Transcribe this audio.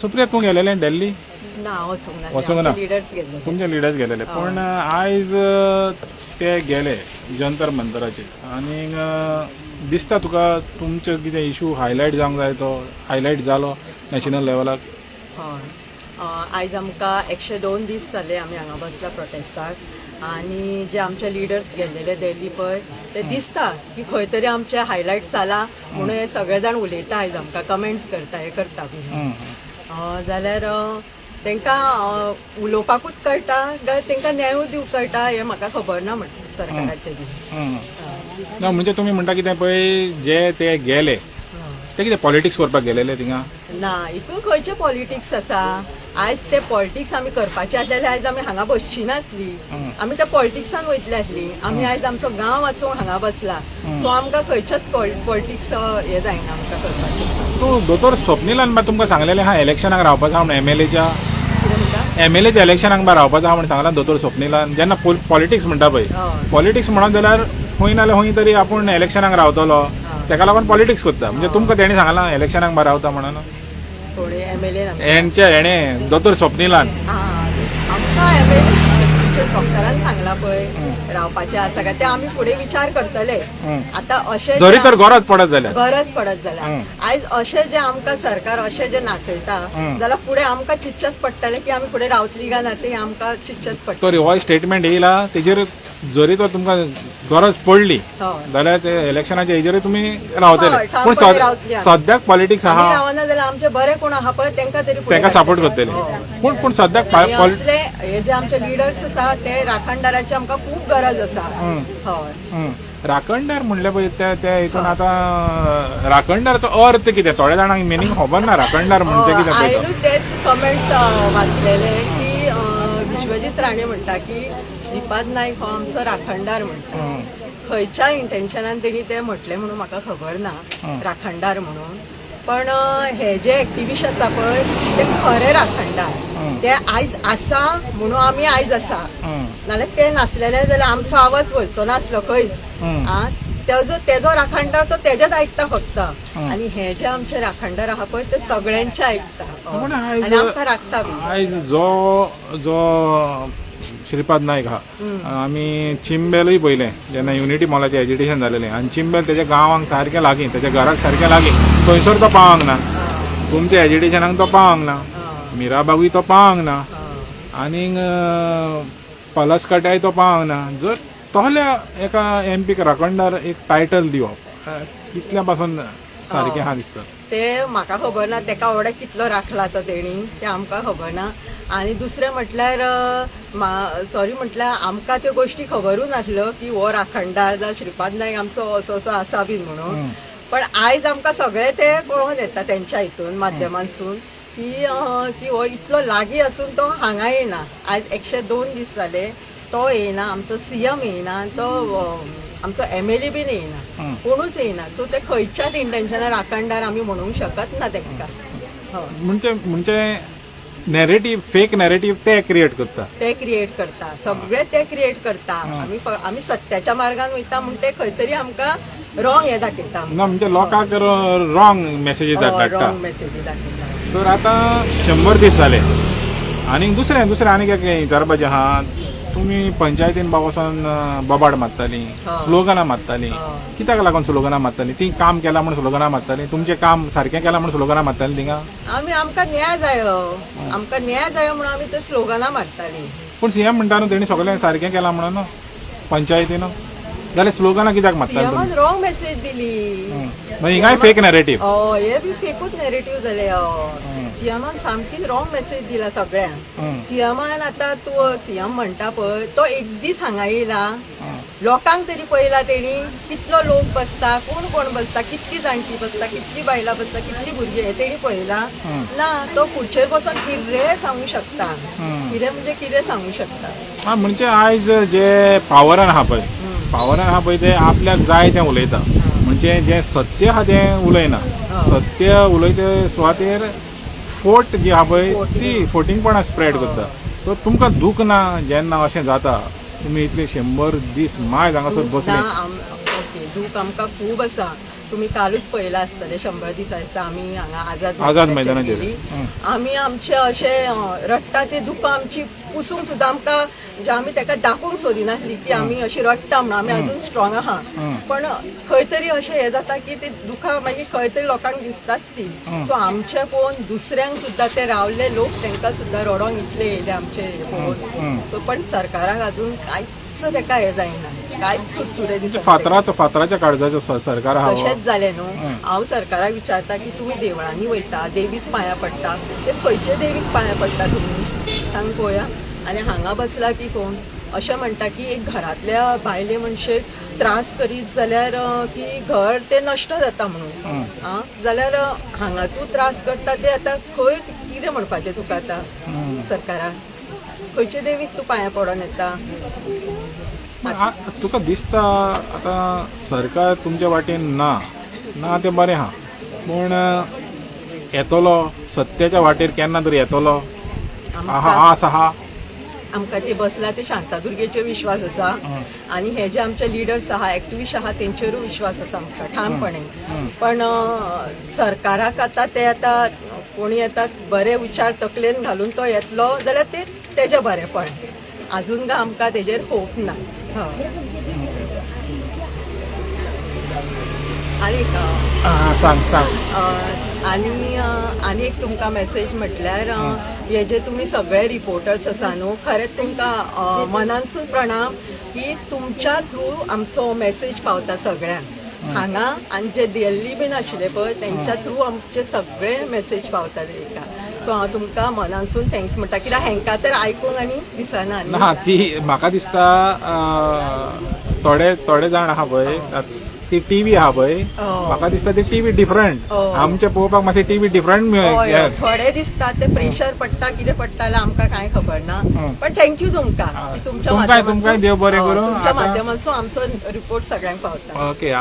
सुप्रिया तूं गेलेले दिल्ली ना वचूंक ना लिडर्स गेले तुमचे लिडर्स गेलेले पण आयज ते गेले जंतर मंतराचेर आनी दिसता तुका तुमचे कितें इशू हायलायट जावंक जाय तो हायलायट जालो नॅशनल लेवलाक? हय आयज आमकां 102 दीस जाले आमी हांगा बसला प्रोटेस्टाक आनी जे आमचे लिडर्स गेल्लेले दिल्ली पळय ते दिसता की खंय तरी आमचे हायलायट जाला म्हणून हे सगळे जाण उलयता आयज आमकां कमेंट्स करता हे करता जाल्यार तांकां उलोवपाकूच कळटा काय तांकां न्यायूच दिवंक कळटा हे म्हाका खबर ना म्हणटा सरकाराचे ना म्हणजे तुमी म्हणटा कितें पळय जे ते गेले ते कितें पॉलिटिक्स करपाक गेलेले थिंगा? ना हितून खंयचे पॉलिटिक्स आसा आयज ते पॉलिटिक्स आमी करपाचे आसलेले आयज आमी हांगा बसची नासली आमी त्या पॉलिटिक्सान वयतली आसली आमी आयज आमचो गांव वाचूंक हांगा बसला सो आमकां खंयचेच पॉलिटिक्स हे जायना आमकां करपाचें. तूं दोतोर स्वप्निलान बा तुमकां सांगलेलें हा इलेक्शनाक रावपाचो हांव म्हणून एमएलएच्या इलेक्शनाक बा रावपाचो हांव म्हणून सांगलां दोतोर स्वप्निलान जेन्ना पॉलिटिक्स म्हणटा पळय पॉलिटिक्स म्हणत जाल्यार खंय नाल्यार खंय तरी आपूण इलेक्शनाक रावतलो तेका लागून पॉलिटिक्स करता म्हणजे तुमकां तेणी सांगलां इलेक्शनाक बा रावता म्हणून थोडे एमएलए हेणे दोतोर स्वप्निलान आमकां एमएलए डॉक्टरान सांगला पळय रावपाचें आसा काय ते आमी फुडें विचार करतले. आतां अशें जरी तर गरज पडत जाल्यार आयज अशें जे आमकां सरकार अशें जे नाचयता जाल्यार फुडें आमकां चिंतचेच पडटलें की आमी फुडें रावतली काय ना ती आमकां चिंतचेच पडटलें. तो हो स्टेटमेंट येयला तेजेर जरी तो तुमकां गरज पडली जाल्यार ते इलेक्शनाच्या हेजेर तुमी रावतले पूण सद्याक पॉलिटिक्स आहा रावना जाल्यार आमचे बरे कोण आहा पळय तांकां तरी तांकां सपोर्ट करतले पूण सद्याक हे जे आमचे लिडर्स आसा ते राखणदाराची आमकां खूब गरज आसा. हय राखणदार म्हणले पळय ते हितून आतां राखणदारचो अर्थ कितें थोड्या जाणांक मिनींग खबर ना राखणदार म्हणजे कितें. हांवें तेच कमेंट्स वाचलेले की विश्वजीत राणे म्हणटा की श्रीपाद नायक हो आमचो राखणदार म्हणटा. खंयच्या इंटेन्शनान तेणी ते म्हटले म्हणून म्हाका खबर ना राखणदार म्हणून पण हे जे एक्टिविस्ट आसा पळय ते खरे राखणदार ते आयज आसा म्हणून आमी आयज आसा नाल्यार ते नासलेले जाल्यार आमचो आवाज वयचो नासलो खंयच तेजो राखणदार तो तेजेच आयकता फक्त आनी हे जे आमचे राखणदार आहा पळय ते सगळ्यांचे आयकता आनी आमकां राखता. आयज जो श्रीपाद नायक आहा आमी चिंबेलूय पयलें जेन्ना युनिटी मॉलाचें एजिटेशन जालेलें आनी चिंबेल तेज्या गांवांक सारकें लागीं तेज्या घराक सारकें लागीं थंयसर तो पावंक ना तुमच्या एजिटेशनाक तो पावंक ना मिराबागूय तो पावंक ना आनीक पलसकट्याय तो पावंक ना. जर तोहल्या एका एमपीक राखणदार एक टायटल दिवप कितल्या पासून सारकें आहा दिसता ते म्हाका खबर ना तेका ऑर्डर कितलो राखला तो तेणी ते आमकां खबर ना. आनी दुसरें म्हटल्यार सॉरी म्हटल्यार आमकां त्यो गोश्टी खबरूच नासल्यो की हो राखणदार जावं श्रीपाद नायक आमचो असो असो आसा बीन म्हणून पण आयज आमकां सगळे ते कळोवन येता तेंच्या हितून माध्यमांतसून की हो इतलो लागीं आसून तो हांगा येना. आयज 102 दीस जाले तो येना आमचो सीएम येना तो आमचो एमएलए बीन येना कोणूच येना. सो ते खंयच्याच इंटेन्शनान राखणदार आमी म्हणूंक शकत ना तेंकां. म्हणजे नॅरेटिव्ह फेक नॅरेटिव्ह ते क्रिएट करता सगळे ते क्रिएट करता. आमी सत्याच्या मार्गान वयता म्हणून ते खंय तरी आमकां रॉंग हे दाखयता ना म्हणजे लोकांक रॉंग मेसेजीस धाडटा. तर आतां 100 दीस जाले आनीक दुसरें आनीक एक विचारपाचें आहा तुमी पंचायतीन वचोन बोबाड मारतालीं स्लोगनां मारतालीं कित्याक लागून स्लोगनां मारतालीं ती काम केलां म्हणून स्लोगनां मारतालीं तुमचें काम सारकें केलां म्हणून स्लोगनां मारतालीं थिंगा आमकां न्याय जायो म्हणून आमी ते स्लोगनां मारतालीं. पूण सीएम म्हणटा न्हू तेणी सगळें सारकें केलां म्हणून पंचायतीन जाल्यार स्लोगनां कित्याक मारतालीं? सीएमान रॉंग मेसेज दिली हिंगाय फेक नॅरेटिव्ह. हे बी फेकूच नॅरेटिव्ह जाले. सीएमान सामकीच रॉंग मेसेज दिला सगळ्यांक. सीएमान आतां तूं सीएम म्हणटा पळय तो एक दीस हांगा येयला लोकांक तरी पळयला तेणी कितलो लोक बसता कोण बसता कितली जाणटी बसता कितली बायलां बसता कितली भुरगीं हे तेणी पळयला ना. तो खुर्चेर बसून कितें सांगूं शकता कितें म्हणजे कितें सांगूं शकता. म्हणजे आयज जे पावरान आहा पळय ते आपल्याक जाय तें उलयता म्हणजे जें सत्य आहा तें उलयना. सत्य उलयते सुवातेर फोट जी आहा पळय ती फोटिंगपणां स्प्रेड करता. तर तुमकां दूख ना जेन्ना अशें जाता तुमी इतले 100 दीस मायज हांगासर बसले? दूख आमकां खूब आसा तुम्ही कालूच पळयला आसतले 100 दिसांचा आमी हांगा आझाद मैदानाचेर. केली. आमी आमचे अशे रडटा ते दुकां आमची पुसूंक सुद्दां आमकां म्हणजे आमी ताका दाखोवंक सोदिनासली की आमी अशी रडटा म्हणून आमी अजून स्ट्रॉंग आहा. पण खंय तरी अशें हें जाता की ते दुकां मागीर खंय तरी लोकांक दिसतात ती. सो आमचे पळोवन दुसऱ्यांक सुद्दां ते रावले लोक तांकां सुद्दां रडोंक इतले येयले आमचे पळोवन. सो पण सरकाराक अजून कांयच ताका हें जायना, कांयच सुटसुटे दिसना. फातराच्या काळजाचो सरकार आहा. तशेंच जालें न्हू. हांव सरकाराक विचारता की तुमी देवळांनी वयता, देवीक पांयां पडटा, ते खंयचे देवीक पांयां पडटा तुमी सांग पळोवया. आनी हांगा बसला की कोण अशें म्हणटा की एक घरांतल्या बायले मनशेक त्रास करीत जाल्यार की घर ते नश्ट जाता म्हणून. जाल्यार हांगा तूं त्रास करता ते आतां खंय कितें म्हणपाचें तुका आतां सरकाराक? खंयचे देवीक तूं पांयां पडोन येता? तुका दिसता आता सरकार तुमच्या वाटेन ना ते बरें आहा, पूण येतलो सत्याच्या वाटेर केन्ना तरी येतलो आसा? आमकां ते बसला ते शांतादुर्गेचेर विश्वास आसा आनी हे जे आमचे लिडर्स आहा, एक्टिविस्ट आहा तेंचेरूय विश्वास आसा आमकां ठामपणे. पण सरकाराक आतां ते आतां कोणी येतात बरे विचार तकलेन घालून तो येतलो जाल्यार ते तेजें बरेंपण. अजून आमकां तेजेर होप ना. आनी एक तुमकां मेसेज म्हटल्यार हे जे तुमी सगळे रिपोर्टर्स आसा न्हू, खरेंच तुमकां मनानसून प्रणाम की तुमच्या थ्रू आमचो मेसेज पावता सगळ्यांक हांगा. आनी जे दिल्ली बीन आशिल्ले पळय तेंच्या थ्रू आमचे सगळे मेसेज पावता तेका. सो हांव तुमकां मनानसून थँक्स म्हणटा कित्याक हेंकां तर आयकूंक आनी दिसना ना. ती म्हाका दिसता थोडे जाण आहा पळय ती टीव्ही आहा पळय, म्हाका दिसता ती टीव्ही डिफरंट. आमचे पळोवपाक मातशी टीव्ही डिफरंट. थोडे दिसता ते प्रेशर पडटा कितें पडटा जाल्यार आमकां कांय खबर ना. पण थँक्यू तुमकां तुमच्या देव बरें करूं. माध्यमांतसून आमचो रिपोर्ट सगळ्यांक पावता. ओके.